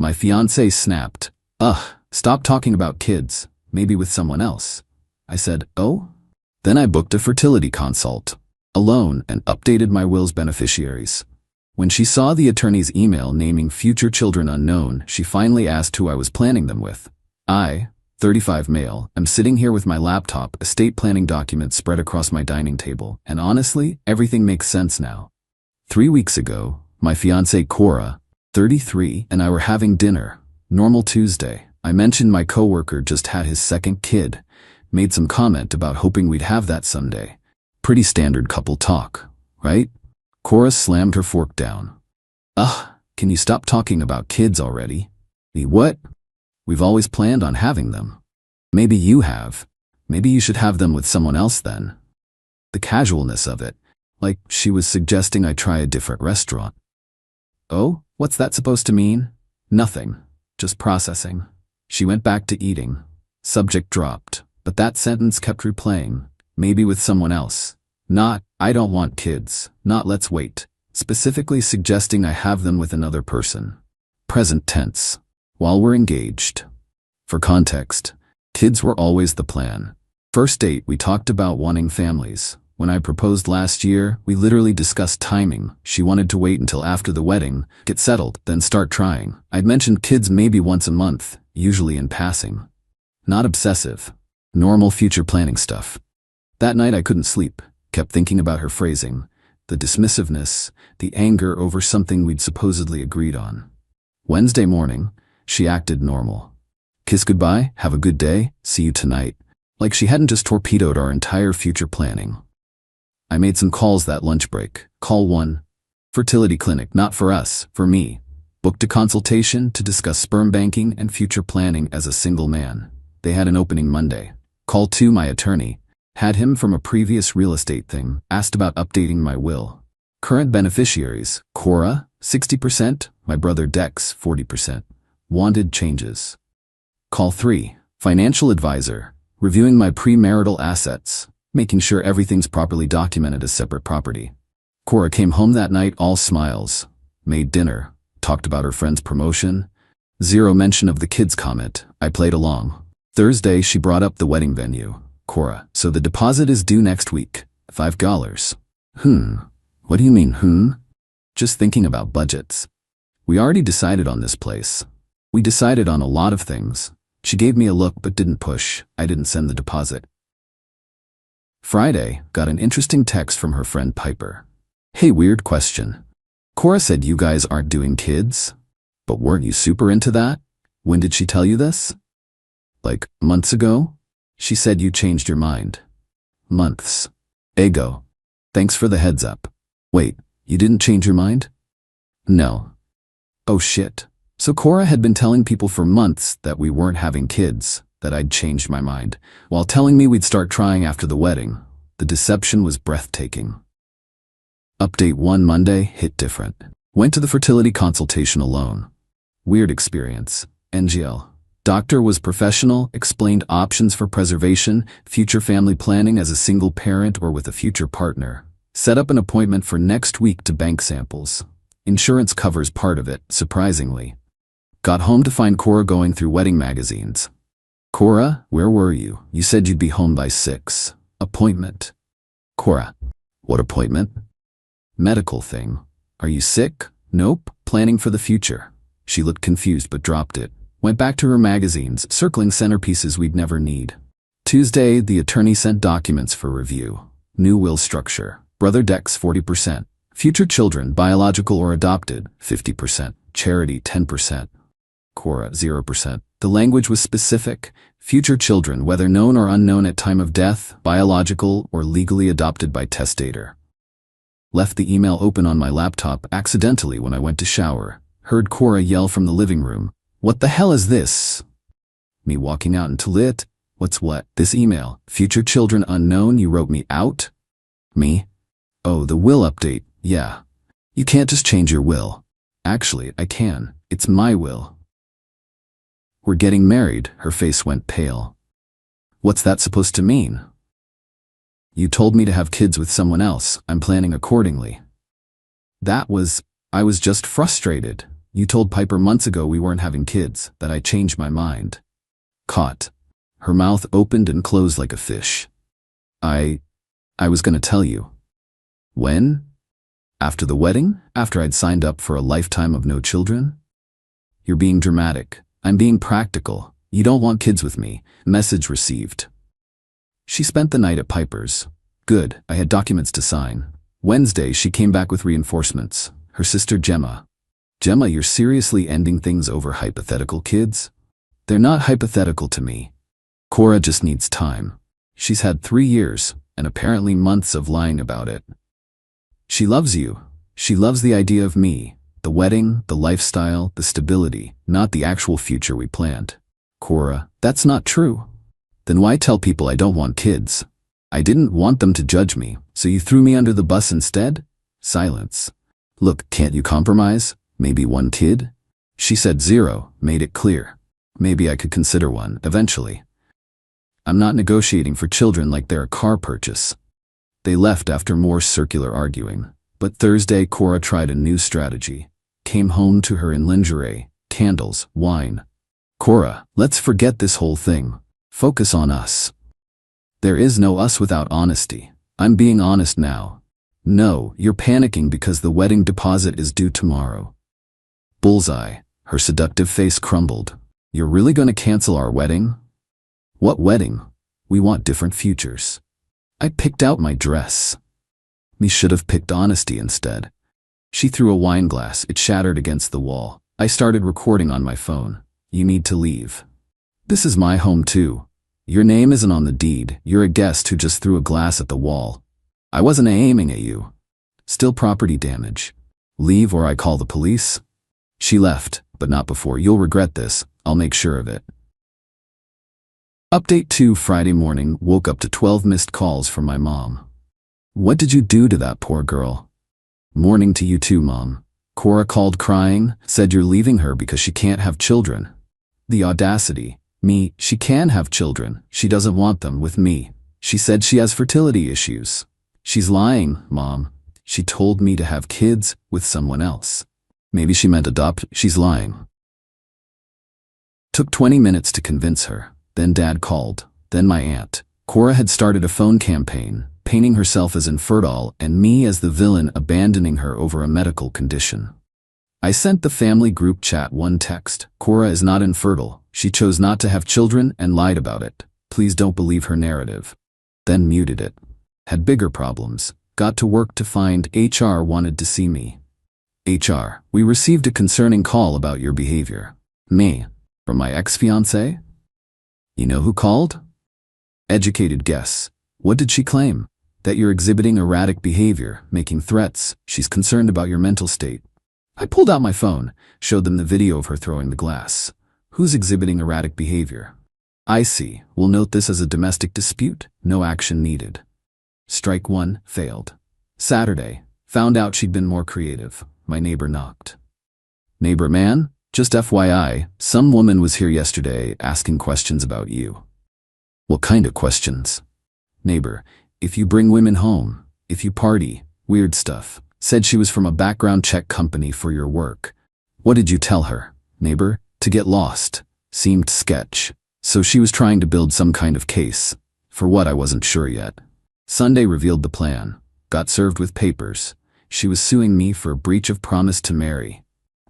My fiancé snapped. Ugh, stop talking about kids, maybe with someone else. I said, oh? Then I booked a fertility consult, alone, and updated my will's beneficiaries. When she saw the attorney's email naming future children unknown, she finally asked who I was planning them with. I, 35 male, am sitting here with my laptop, estate planning documents spread across my dining table, and honestly, everything makes sense now. 3 weeks ago, my fiancée Cora, 33, and I were having dinner. Normal Tuesday. I mentioned my coworker just had his second kid, made some comment about hoping we'd have that someday. Pretty standard couple talk, right? Cora slammed her fork down. Ugh, can you stop talking about kids already? What? We've always planned on having them. Maybe you have. Maybe you should have them with someone else then. The casualness of it, like she was suggesting I try a different restaurant. Oh, what's that supposed to mean? Nothing. Just processing. She went back to eating. Subject dropped, but that sentence kept replaying. Maybe with someone else. Not, I don't want kids. Not, let's wait. Specifically suggesting I have them with another person. Present tense. While we're engaged. For context, kids were always the plan. First date, we talked about wanting families. When I proposed last year, we literally discussed timing. She wanted to wait until after the wedding, get settled, then start trying. I'd mentioned kids maybe once a month, usually in passing. Not obsessive. Normal future planning stuff. That night I couldn't sleep, kept thinking about her phrasing, the dismissiveness, the anger over something we'd supposedly agreed on. Wednesday morning, she acted normal. Kiss goodbye, have a good day, see you tonight. Like she hadn't just torpedoed our entire future planning. I made some calls that lunch break. Call 1. Fertility clinic, not for us, for me. Booked a consultation to discuss sperm banking and future planning as a single man. They had an opening Monday. Call 2, my attorney. Had him from a previous real estate thing, asked about updating my will. Current beneficiaries, Cora, 60%, my brother Dex, 40%. Wanted changes. Call 3, financial advisor, reviewing my premarital assets, making sure everything's properly documented as separate property. Cora came home that night all smiles, made dinner, talked about her friend's promotion. Zero mention of the kids comment. I played along. Thursday she brought up the wedding venue. Cora, so the deposit is due next week, $5. What do you mean, Just thinking about budgets. We already decided on this place. We decided on a lot of things. She gave me a look but didn't push. I didn't send the deposit. Friday, got an interesting text from her friend Piper. Hey, weird question. Cora said you guys aren't doing kids? But weren't you super into that? When did she tell you this? Like, months ago? She said you changed your mind. Months. Ego. Thanks for the heads up. Wait, you didn't change your mind? No. Oh shit. So Cora had been telling people for months that we weren't having kids, that I'd changed my mind, while telling me we'd start trying after the wedding. The deception was breathtaking. Update 1 Monday, hit different. Went to the fertility consultation alone. Weird experience. NGL. Doctor was professional, explained options for preservation, future family planning as a single parent or with a future partner. Set up an appointment for next week to bank samples. Insurance covers part of it, surprisingly. Got home to find Cora going through wedding magazines. Cora, where were you? You said you'd be home by 6. Appointment. Cora. What appointment? Medical thing. Are you sick? Nope. Planning for the future. She looked confused but dropped it. Went back to her magazines, circling centerpieces we'd never need. Tuesday, the attorney sent documents for review. New will structure. Brother Dex, 40%. Future children, biological or adopted, 50%. Charity, 10%. Cora, 0%. The language was specific. Future children, whether known or unknown at time of death, biological or legally adopted by testator. Left the email open on my laptop accidentally when I went to shower. Heard Cora yell from the living room. What the hell is this? Me walking out into lit. What's what? This email. Future children unknown, you wrote me out? Me? Oh, the will update. Yeah. You can't just change your will. Actually, I can. It's my will. We're getting married. Her face went pale. What's that supposed to mean? You told me to have kids with someone else. I'm planning accordingly. I was just frustrated. You told Piper months ago we weren't having kids, that I changed my mind. Caught. Her mouth opened and closed like a fish. I was gonna tell you. When? After the wedding? After I'd signed up for a lifetime of no children? You're being dramatic. I'm being practical. You don't want kids with me. Message received. She spent the night at Piper's. Good, I had documents to sign. Wednesday, she came back with reinforcements. Her sister Gemma. Gemma, you're seriously ending things over hypothetical kids? They're not hypothetical to me. Cora just needs time. She's had 3 years, and apparently months of lying about it. She loves you. She loves the idea of me, the wedding, the lifestyle, the stability, not the actual future we planned. Cora, that's not true. Then why tell people I don't want kids? I didn't want them to judge me, so you threw me under the bus instead? Silence. Look, can't you compromise? Maybe 1 kid? She said 0, made it clear. Maybe I could consider 1, eventually. I'm not negotiating for children like they're a car purchase. They left after more circular arguing. But Thursday, Cora tried a new strategy. Came home to her in lingerie, candles, wine. Cora, let's forget this whole thing. Focus on us. There is no us without honesty. I'm being honest now. No, you're panicking because the wedding deposit is due tomorrow. Bullseye. Her seductive face crumbled. You're really gonna cancel our wedding? What wedding? We want different futures. I picked out my dress. Me should have picked honesty instead. She threw a wine glass. It shattered against the wall. I started recording on my phone. You need to leave. This is my home too. Your name isn't on the deed. You're a guest who just threw a glass at the wall. I wasn't aiming at you. Still property damage. Leave or I call the police. She left, but not before. You'll regret this. I'll make sure of it. Update 2 Friday morning, woke up to 12 missed calls from my mom. What did you do to that poor girl? Morning to you too, Mom. Cora called crying, said you're leaving her because she can't have children. The audacity. Me, she can have children. She doesn't want them with me. She said she has fertility issues. She's lying, Mom. She told me to have kids with someone else. Maybe she meant adopt. She's lying. Took 20 minutes to convince her. Then Dad called. Then my aunt. Cora had started a phone campaign, painting herself as infertile and me as the villain, abandoning her over a medical condition. I sent the family group chat 1 text. Cora is not infertile. She chose not to have children and lied about it. Please don't believe her narrative. Then muted it. Had bigger problems. Got to work to find HR wanted to see me. HR, we received a concerning call about your behavior. Me. From my ex-fiancée? You know who called? Educated guess. What did she claim? That you're exhibiting erratic behavior, making threats. She's concerned about your mental state. I pulled out my phone, showed them the video of her throwing the glass. Who's exhibiting erratic behavior? I see. We'll note this as a domestic dispute. No action needed. Strike 1, failed. Saturday, found out she'd been more creative. My neighbor knocked. Neighbor man, just FYI, some woman was here yesterday asking questions about you. What kind of questions? Neighbor, if you bring women home, if you party, weird stuff. Said she was from a background check company for your work. What did you tell her? Neighbor, to get lost. Seemed sketch. So she was trying to build some kind of case. For what, I wasn't sure yet. Sunday revealed the plan. Got served with papers. She was suing me for a breach of promise to marry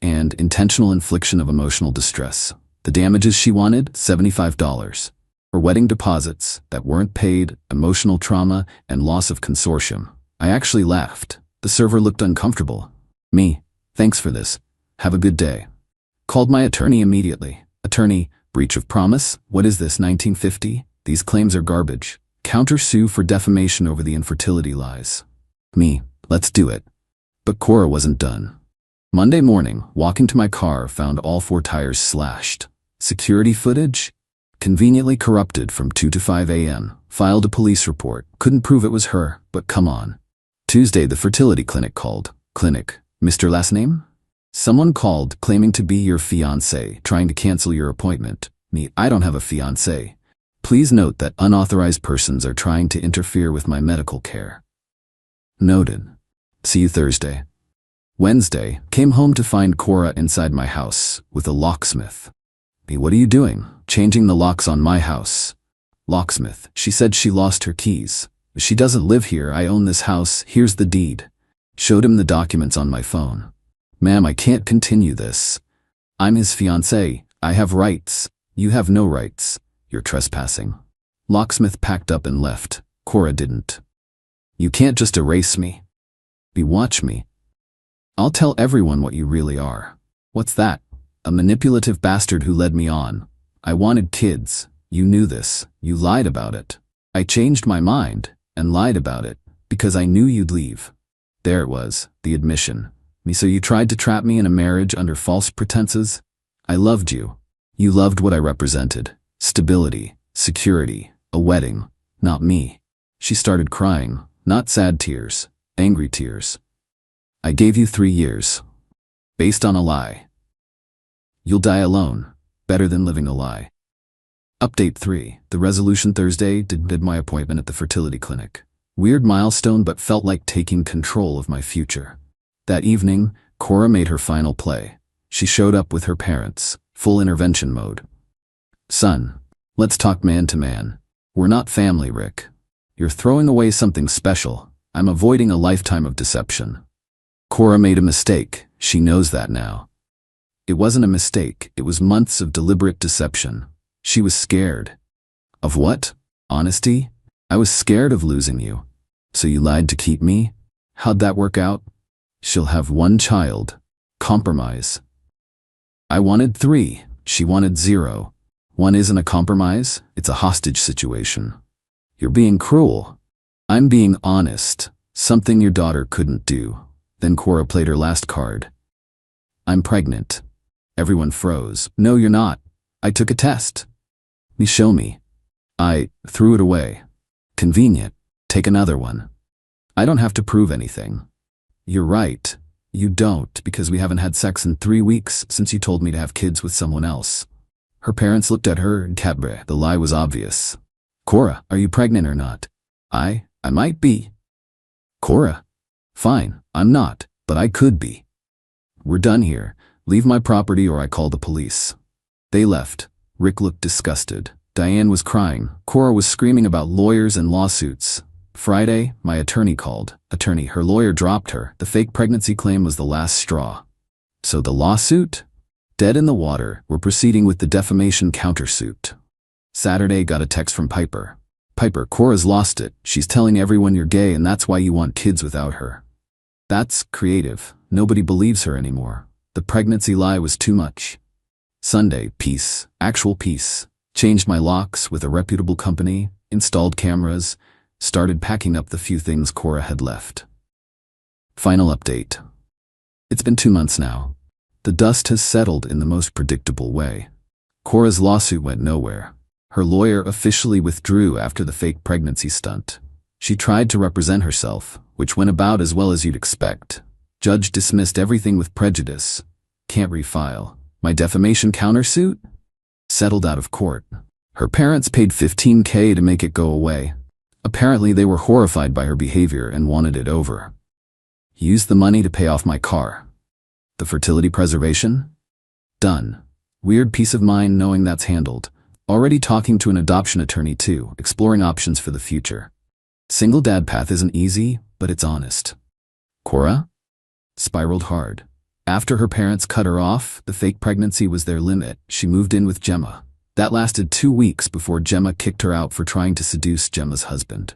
and intentional infliction of emotional distress. The damages she wanted, $75. Her wedding deposits that weren't paid, emotional trauma, and loss of consortium. I actually laughed. The server looked uncomfortable. Me, thanks for this. Have a good day. Called my attorney immediately. Attorney, breach of promise? What is this, 1950? These claims are garbage. Counter-sue for defamation over the infertility lies. Me, let's do it. But Cora wasn't done. Monday morning, walking to my car, found all 4 tires slashed. Security footage? Conveniently corrupted from 2 to 5 a.m. Filed a police report. Couldn't prove it was her, but come on. Tuesday, the fertility clinic called. Clinic. Mr. Last name? Someone called claiming to be your fiancé, trying to cancel your appointment. Me, I don't have a fiancé. Please note that unauthorized persons are trying to interfere with my medical care. Noted. See you Thursday. Wednesday, came home to find Cora inside my house with a locksmith. What are you doing? Changing the locks on my house. Locksmith, she said she lost her keys. She doesn't live here, I own this house, here's the deed. Showed him the documents on my phone. Ma'am, I can't continue this. I'm his fiancée, I have rights. You have no rights. You're trespassing. Locksmith packed up and left. Cora didn't. You can't just erase me. Watch me. I'll tell everyone what you really are. What's that? A manipulative bastard who led me on. I wanted kids. You knew this. You lied about it. I changed my mind and lied about it because I knew you'd leave. There it was, the admission. So you tried to trap me in a marriage under false pretenses? I loved you. You loved what I represented. Stability, security, a wedding. Not me. She started crying, not sad tears, angry tears. I gave you 3 years. Based on a lie. You'll die alone. Better than living a lie. Update 3. The resolution Thursday did my appointment at the fertility clinic. Weird milestone, but felt like taking control of my future. That evening, Cora made her final play. She showed up with her parents, full intervention mode. Son, let's talk man to man. We're not family, Rick. You're throwing away something special. I'm avoiding a lifetime of deception. Cora made a mistake. She knows that now. It wasn't a mistake. It was months of deliberate deception. She was scared. Of what? Honesty? I was scared of losing you. So you lied to keep me? How'd that work out? She'll have 1 child. Compromise. I wanted 3. She wanted 0. 1 isn't a compromise. It's a hostage situation. You're being cruel. I'm being honest. Something your daughter couldn't do. Then Cora played her last card. I'm pregnant. Everyone froze. No, you're not. I took a test. Show me. I threw it away. Convenient. Take another one. I don't have to prove anything. You're right. You don't, because we haven't had sex in 3 weeks since you told me to have kids with someone else. Her parents looked at her and cabre. The lie was obvious. Cora, are you pregnant or not? I might be. Cora? Fine, I'm not, but I could be. We're done here. Leave my property or I call the police. They left. Rick looked disgusted. Diane was crying. Cora was screaming about lawyers and lawsuits. Friday, my attorney called. Her lawyer dropped her. The fake pregnancy claim was the last straw. So the lawsuit? Dead in the water. We're proceeding with the defamation countersuit. Saturday, got a text from Piper. Piper, Cora's lost it. She's telling everyone you're gay and that's why you want kids without her. That's creative. Nobody believes her anymore. The pregnancy lie was too much. Sunday, peace. Actual peace. Changed my locks with a reputable company, installed cameras, started packing up the few things Cora had left. Final update. It's been 2 months now. The dust has settled in the most predictable way. Cora's lawsuit went nowhere. Her lawyer officially withdrew after the fake pregnancy stunt. She tried to represent herself, which went about as well as you'd expect. Judge dismissed everything with prejudice. Can't refile. My defamation countersuit? Settled out of court. Her parents paid $15,000 to make it go away. Apparently they were horrified by her behavior and wanted it over. Used the money to pay off my car. The fertility preservation? Done. Weird peace of mind knowing that's handled. Already talking to an adoption attorney too, exploring options for the future. Single dad path isn't easy, but it's honest. Cora? Spiraled hard. After her parents cut her off, the fake pregnancy was their limit. She moved in with Gemma. That lasted 2 weeks before Gemma kicked her out for trying to seduce Gemma's husband.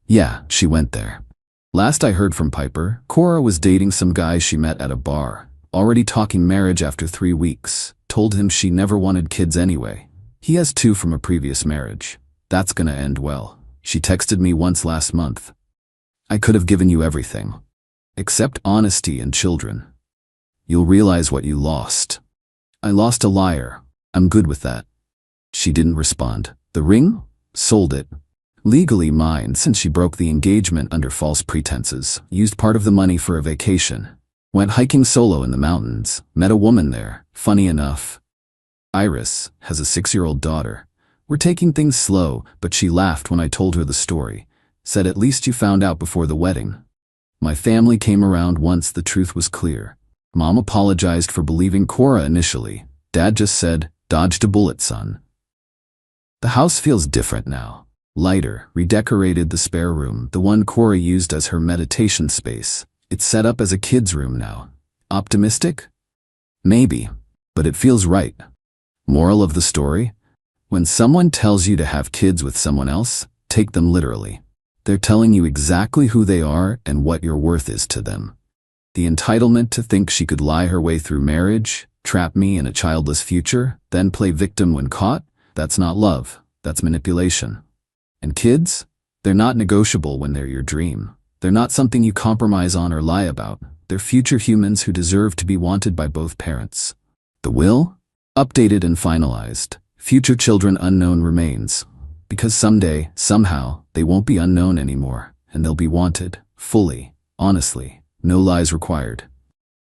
Yeah, she went there. Last I heard from Piper, Cora was dating some guy she met at a bar. Already talking marriage after 3 weeks. Told him she never wanted kids anyway. He has 2 from a previous marriage. That's gonna end well. She texted me once last month. I could have given you everything. Except honesty and children. You'll realize what you lost. I lost a liar. I'm good with that. She didn't respond. The ring? Sold it. Legally mine since she broke the engagement under false pretenses. Used part of the money for a vacation. Went hiking solo in the mountains. Met a woman there. Funny enough. Iris has a 6-year-old daughter. We're taking things slow, but she laughed when I told her the story. Said at least you found out before the wedding. My family came around once the truth was clear. Mom apologized for believing Cora initially. Dad just said, "Dodged a bullet, son." The house feels different now. Lighter, redecorated the spare room, the one Cora used as her meditation space. It's set up as a kid's room now. Optimistic? Maybe, but it feels right. Moral of the story? When someone tells you to have kids with someone else, take them literally. They're telling you exactly who they are and what your worth is to them. The entitlement to think she could lie her way through marriage, trap me in a childless future, then play victim when caught, that's not love, that's manipulation. And kids? They're not negotiable when they're your dream. They're not something you compromise on or lie about. They're future humans who deserve to be wanted by both parents. The will? Updated and finalized. Future children unknown remains. Because someday, somehow, they won't be unknown anymore, and they'll be wanted, fully, honestly, no lies required.